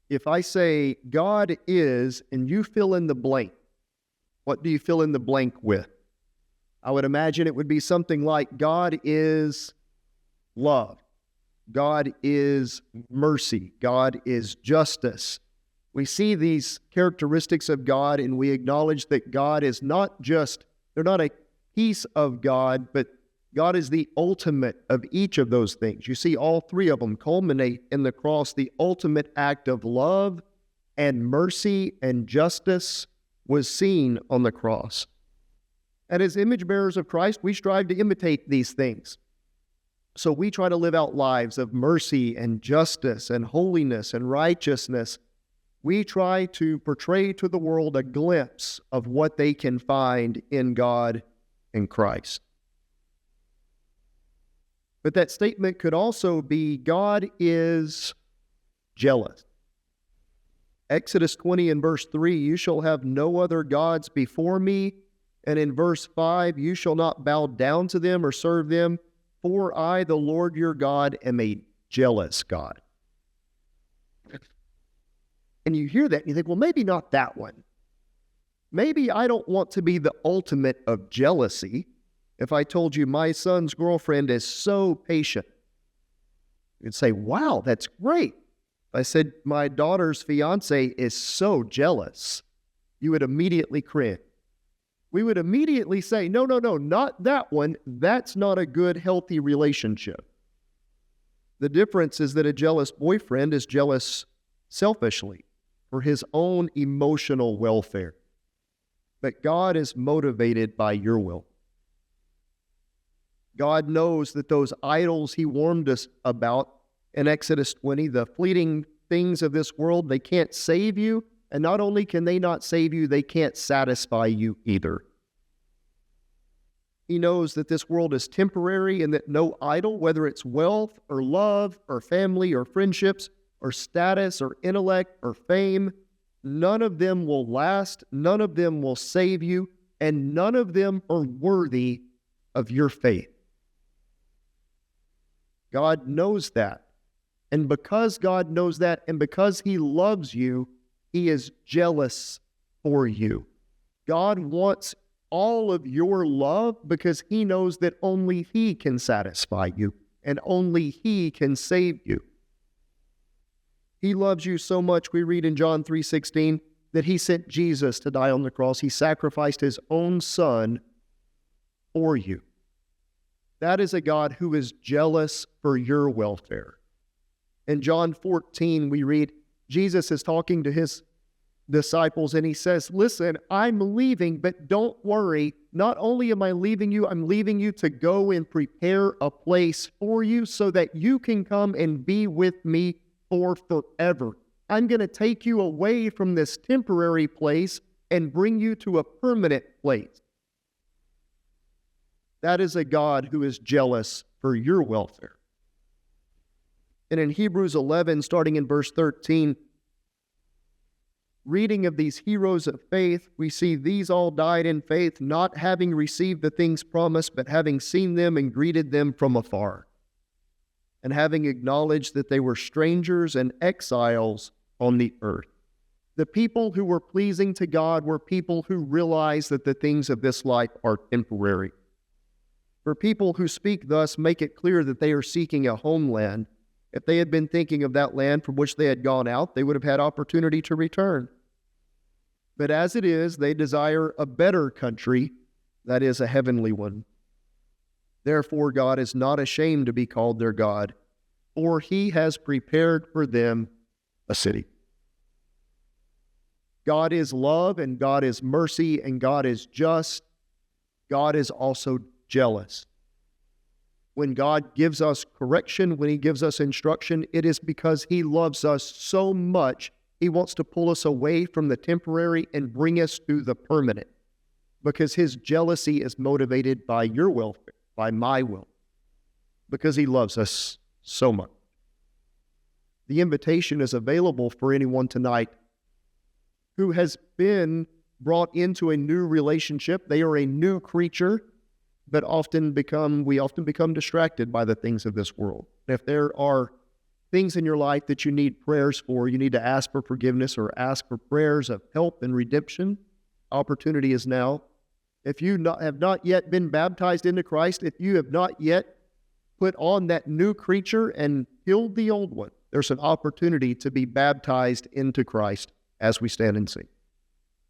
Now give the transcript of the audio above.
If I say God is, and you fill in the blank, what do you fill in the blank with? I would imagine it would be something like God is love. God is mercy. God is justice. We see these characteristics of God and we acknowledge that God is not just, they're not a piece of God, but God is the ultimate of each of those things. You see all three of them culminate in the cross, the ultimate act of love and mercy and justice was seen on the cross. And as image bearers of Christ, we strive to imitate these things. So we try to live out lives of mercy and justice and holiness and righteousness. We try to portray to the world a glimpse of what they can find in God and Christ. But that statement could also be God is jealous. Exodus 20 and verse 3, you shall have no other gods before me. And in verse 5, you shall not bow down to them or serve them, for I, the Lord your God, am a jealous God. And you hear that and you think, well, maybe not that one. Maybe I don't want to be the ultimate of jealousy. If I told you my son's girlfriend is so patient, you'd say, wow, that's great. If I said my daughter's fiance is so jealous, you would immediately cringe. We would immediately say, no, not that one. That's not a good, healthy relationship. The difference is that a jealous boyfriend is jealous selfishly for his own emotional welfare. But God is motivated by your will. God knows that those idols he warned us about in Exodus 20, the fleeting things of this world, they can't save you. And not only can they not save you, they can't satisfy you either. He knows that this world is temporary and that no idol, whether it's wealth or love or family or friendships or status or intellect or fame, none of them will last, none of them will save you, and none of them are worthy of your faith. God knows that. And because God knows that, and because he loves you, he is jealous for you. God wants all of your love because he knows that only he can satisfy you and only he can save you. He loves you so much, we read in John 3:16, that he sent Jesus to die on the cross. He sacrificed his own son for you. That is a God who is jealous for your welfare. In John 14, we read, Jesus is talking to his disciples and he says, listen, I'm leaving, but don't worry. Not only am I leaving you, I'm leaving you to go and prepare a place for you so that you can come and be with me for forever. I'm going to take you away from this temporary place and bring you to a permanent place. That is a God who is jealous for your welfare. And in Hebrews 11, starting in verse 13, reading of these heroes of faith, we see these all died in faith, not having received the things promised, but having seen them and greeted them from afar, and having acknowledged that they were strangers and exiles on the earth. The people who were pleasing to God were people who realized that the things of this life are temporary. For people who speak thus make it clear that they are seeking a homeland. If they had been thinking of that land from which they had gone out, they would have had opportunity to return. But as it is, they desire a better country, that is, a heavenly one. Therefore, God is not ashamed to be called their God, for he has prepared for them a city. God is love, and God is mercy, and God is just. God is also jealous. When God gives us correction, when he gives us instruction, it is because he loves us so much, he wants to pull us away from the temporary and bring us to the permanent. Because his jealousy is motivated by your welfare, by my will. Because he loves us so much. The invitation is available for anyone tonight who has been brought into a new relationship. They are a new creature, but we often become distracted by the things of this world. If there are things in your life that you need prayers for, you need to ask for forgiveness or ask for prayers of help and redemption, opportunity is now. If you have not yet been baptized into Christ, if you have not yet put on that new creature and killed the old one, there's an opportunity to be baptized into Christ as we stand and sing.